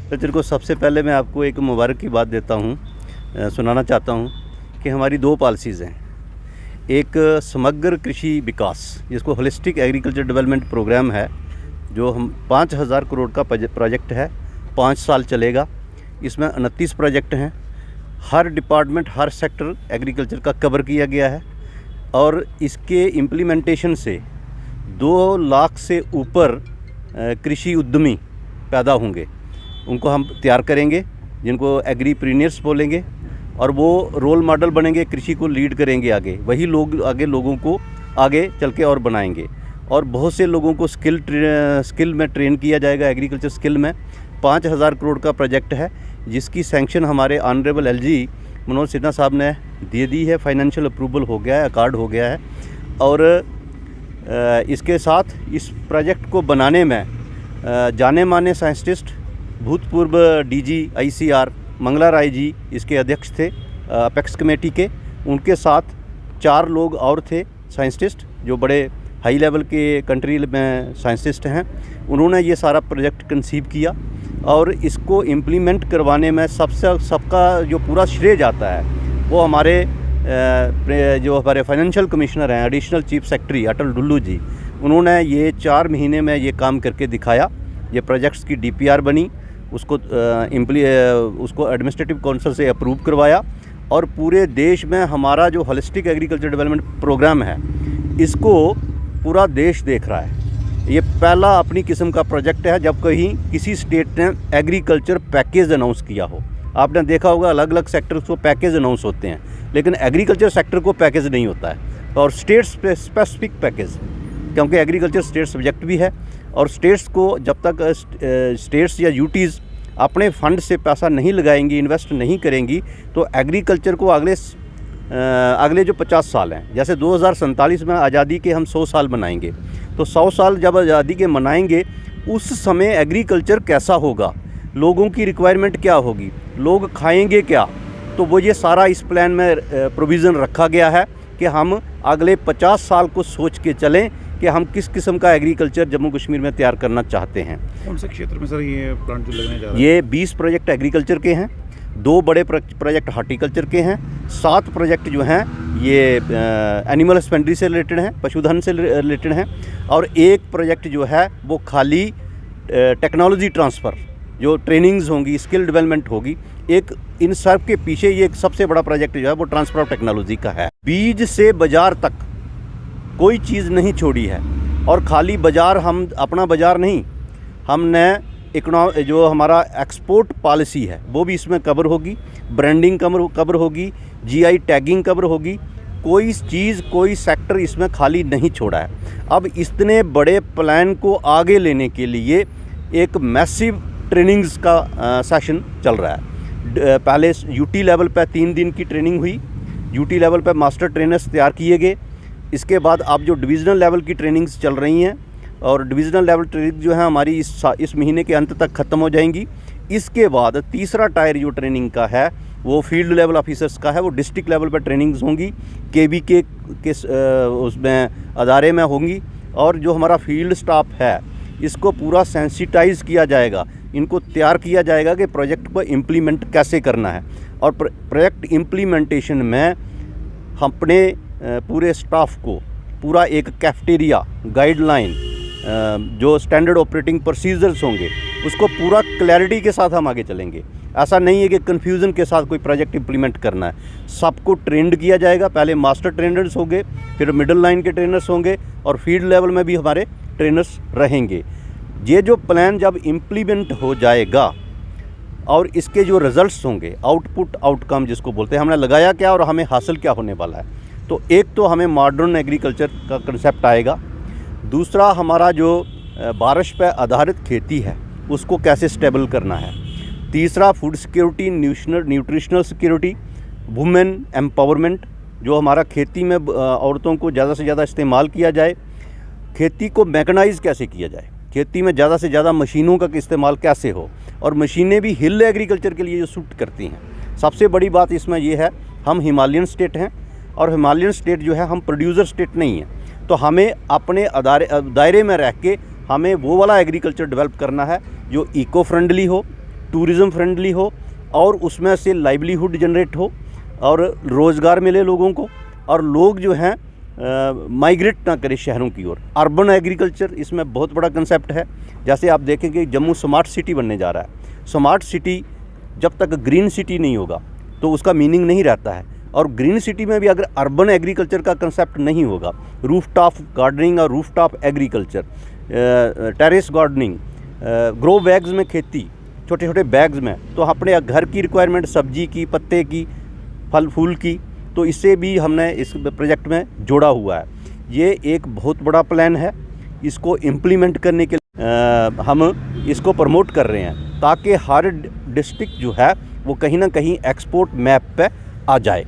तो तेरे को सबसे पहले मैं आपको एक मुबारक की बात देता हूँ, सुनाना चाहता हूँ कि हमारी दो पॉलिसीज़ हैं। एक समग्र कृषि विकास, जिसको होलिस्टिक एग्रीकल्चर डेवलपमेंट प्रोग्राम है, जो हम 5000 करोड़ का प्रोजेक्ट है, 5 साल चलेगा। इसमें 29 प्रोजेक्ट हैं। हर डिपार्टमेंट, हर सेक्टर एग्रीकल्चर का कवर किया गया है और इसके इम्प्लीमेंटेशन से 2 लाख से ऊपर कृषि उद्यमी पैदा होंगे। उनको हम तैयार करेंगे, जिनको एग्रीप्रीनियर्स बोलेंगे, और वो रोल मॉडल बनेंगे, कृषि को लीड करेंगे आगे। वही लोग आगे लोगों को आगे चल के और बनाएंगे। और बहुत से लोगों को स्किल में ट्रेन किया जाएगा, एग्रीकल्चर स्किल में। 5000 करोड़ का प्रोजेक्ट है, जिसकी सैंक्शन हमारे ऑनरेबल एलजी मनोज सिन्हा साहब ने दे दी है। फाइनेंशियल अप्रूवल हो गया है, अकॉर्ड हो गया है। और इसके साथ इस प्रोजेक्ट को बनाने में जाने माने साइंटिस्ट, भूतपूर्व डीजी आईसीआर मंगला राय जी इसके अध्यक्ष थे अपेक्स कमेटी के। उनके साथ 4 लोग और थे साइंटिस्ट, जो बड़े हाई लेवल के कंट्री में साइंटिस्ट हैं। उन्होंने ये सारा प्रोजेक्ट कंसीव किया और इसको इम्प्लीमेंट करवाने में सबका जो पूरा श्रेय जाता है वो हमारे जो हमारे फाइनेंशियल कमिश्नर हैं, एडिशनल चीफ सेक्रेटरी अटल डुल्लू जी। उन्होंने ये 4 महीने में ये काम करके दिखाया। ये प्रोजेक्ट्स की डीपीआर बनी, उसको एडमिनिस्ट्रेटिव काउंसिल से अप्रूव करवाया और पूरे देश में हमारा जो होलिस्टिक एग्रीकल्चर डेवलपमेंट प्रोग्राम है, इसको पूरा देश देख रहा है। ये पहला अपनी किस्म का प्रोजेक्ट है जब कहीं किसी स्टेट ने एग्रीकल्चर पैकेज अनाउंस किया हो। आपने देखा होगा अलग अलग सेक्टर्स को पैकेज अनाउंस होते हैं, लेकिन एग्रीकल्चर सेक्टर को पैकेज नहीं होता है। और स्टेट स्पेसिफिक पैकेज, क्योंकि एग्रीकल्चर स्टेट सब्जेक्ट भी है और स्टेट्स को जब तक स्टेट्स या यूटीज़ अपने फंड से पैसा नहीं लगाएंगी, इन्वेस्ट नहीं करेंगी, तो एग्रीकल्चर को अगले जो 50 साल हैं, जैसे 2047 में आज़ादी के हम 100 साल मनाएंगे, तो 100 साल जब आज़ादी के मनाएंगे, उस समय एग्रीकल्चर कैसा होगा, लोगों की रिक्वायरमेंट क्या होगी, लोग खाएंगे क्या। तो वो ये सारा इस प्लान में प्रोविज़न रखा गया है कि हम अगले 50 साल को सोच के चलें कि हम किस किस्म का एग्रीकल्चर जम्मू कश्मीर में तैयार करना चाहते हैं। कौन से क्षेत्र में सर ये प्लांट लगने जा रहा है? ये 20 प्रोजेक्ट एग्रीकल्चर के हैं, 2 बड़े प्रोजेक्ट हार्टिकल्चर के हैं, 7 प्रोजेक्ट जो हैं ये एनिमल हस्बेंड्री से रिलेटेड हैं, पशुधन से रिलेटेड हैं, और 1 प्रोजेक्ट जो है वो खाली टेक्नोलॉजी ट्रांसफ़र, जो ट्रेनिंग्स होंगी, स्किल डेवलपमेंट होगी। एक इन सब के पीछे ये एक सबसे बड़ा प्रोजेक्ट जो है वो ट्रांसफ़र ऑफ टेक्नोलॉजी का है। बीज से बाज़ार तक कोई चीज़ नहीं छोड़ी है। और खाली बाज़ार, हम अपना बाज़ार नहीं, हमने जो हमारा एक्सपोर्ट पॉलिसी है वो भी इसमें कवर होगी, ब्रांडिंग कवर होगी, जीआई टैगिंग कवर होगी। कोई चीज़, कोई सेक्टर इसमें खाली नहीं छोड़ा है। अब इतने बड़े प्लान को आगे लेने के लिए एक मैसिव ट्रेनिंग्स का सेशन चल रहा है। पहले यूटी लेवल पे 3 दिन की ट्रेनिंग हुई, यूटी लेवल पे मास्टर ट्रेनर्स तैयार किए गए। इसके बाद अब जो डिविज़नल लेवल की ट्रेनिंग्स चल रही हैं, और डिविज़नल लेवल ट्रेनिंग जो है हमारी इस महीने के अंत तक ख़त्म हो जाएंगी। इसके बाद तीसरा टायर जो ट्रेनिंग का है वो फील्ड लेवल ऑफिसर्स का है, वो डिस्ट्रिक्ट लेवल पर ट्रेनिंग्स होंगी, केवी के उसमें अदारे में होंगी। और जो हमारा फील्ड स्टाफ है इसको पूरा सेंसिटाइज़ किया जाएगा, इनको तैयार किया जाएगा कि प्रोजेक्ट को इम्प्लीमेंट कैसे करना है। और प्रोजेक्ट इम्प्लीमेंटेशन में हम अपने पूरे स्टाफ को पूरा एक कैफेटेरिया गाइडलाइन, जो स्टैंडर्ड ऑपरेटिंग प्रोसीजर्स होंगे, उसको पूरा क्लैरिटी के साथ हम आगे चलेंगे। ऐसा नहीं है कि कन्फ्यूज़न के साथ कोई प्रोजेक्ट इम्प्लीमेंट करना है। सबको ट्रेंड किया जाएगा, पहले मास्टर ट्रेनर्स होंगे, फिर मिडिल लाइन के ट्रेनर्स होंगे, और फील्ड लेवल में भी हमारे ट्रेनर्स रहेंगे। ये जो प्लान जब इम्प्लीमेंट हो जाएगा, और इसके जो रिज़ल्ट्स होंगे, आउटपुट आउटकम जिसको बोलते हैं, हमने लगाया क्या और हमें हासिल क्या होने वाला है। तो एक तो हमें मॉडर्न एग्रीकल्चर का कंसेप्ट आएगा, दूसरा हमारा जो बारिश पर आधारित खेती है उसको कैसे स्टेबल करना है, तीसरा food security, nutritional security, women empowerment, जो हमारा खेती में औरतों को ज़्यादा से ज़्यादा इस्तेमाल किया जाए, खेती को मैकेनाइज़ कैसे किया जाए, खेती में ज़्यादा से ज़्यादा मशीनों का इस्तेमाल कैसे हो, और मशीनें भी हिल एग्रीकल्चर के लिए जो सूट करती हैं। सबसे बड़ी बात इसमें ये है, हम हिमालयन स्टेट हैं और हिमालयन स्टेट जो है हम प्रोड्यूसर स्टेट नहीं है, तो हमें अपने दायरे में रह के हमें वो वाला एग्रीकल्चर डेवलप करना है जो इको फ्रेंडली हो, टूरिज़म फ्रेंडली हो, और उसमें से लाइवलीहुड जनरेट हो और रोज़गार मिले लोगों को, और लोग जो हैं माइग्रेट ना करें शहरों की ओर। अर्बन एग्रीकल्चर इसमें बहुत बड़ा कंसेप्ट है। जैसे आप देखेंगे जम्मू स्मार्ट सिटी बनने जा रहा है। स्मार्ट सिटी जब तक ग्रीन सिटी नहीं होगा तो उसका मीनिंग नहीं रहता है, और ग्रीन सिटी में भी अगर अर्बन एग्रीकल्चर का कंसेप्ट नहीं होगा, रूफटॉप गार्डनिंग और rooftop agriculture, terrace gardening, grow bags में खेती, छोटे छोटे बैग्स में, तो अपने घर की रिक्वायरमेंट सब्जी की, पत्ते की, फल फूल की, तो इससे भी हमने इस प्रोजेक्ट में जोड़ा हुआ है। ये एक बहुत बड़ा प्लान है, इसको इम्प्लीमेंट करने के लिए हम इसको प्रमोट कर रहे हैं ताकि हर डिस्ट्रिक्ट जो है वो कहीं ना कहीं एक्सपोर्ट मैप पे आ जाए।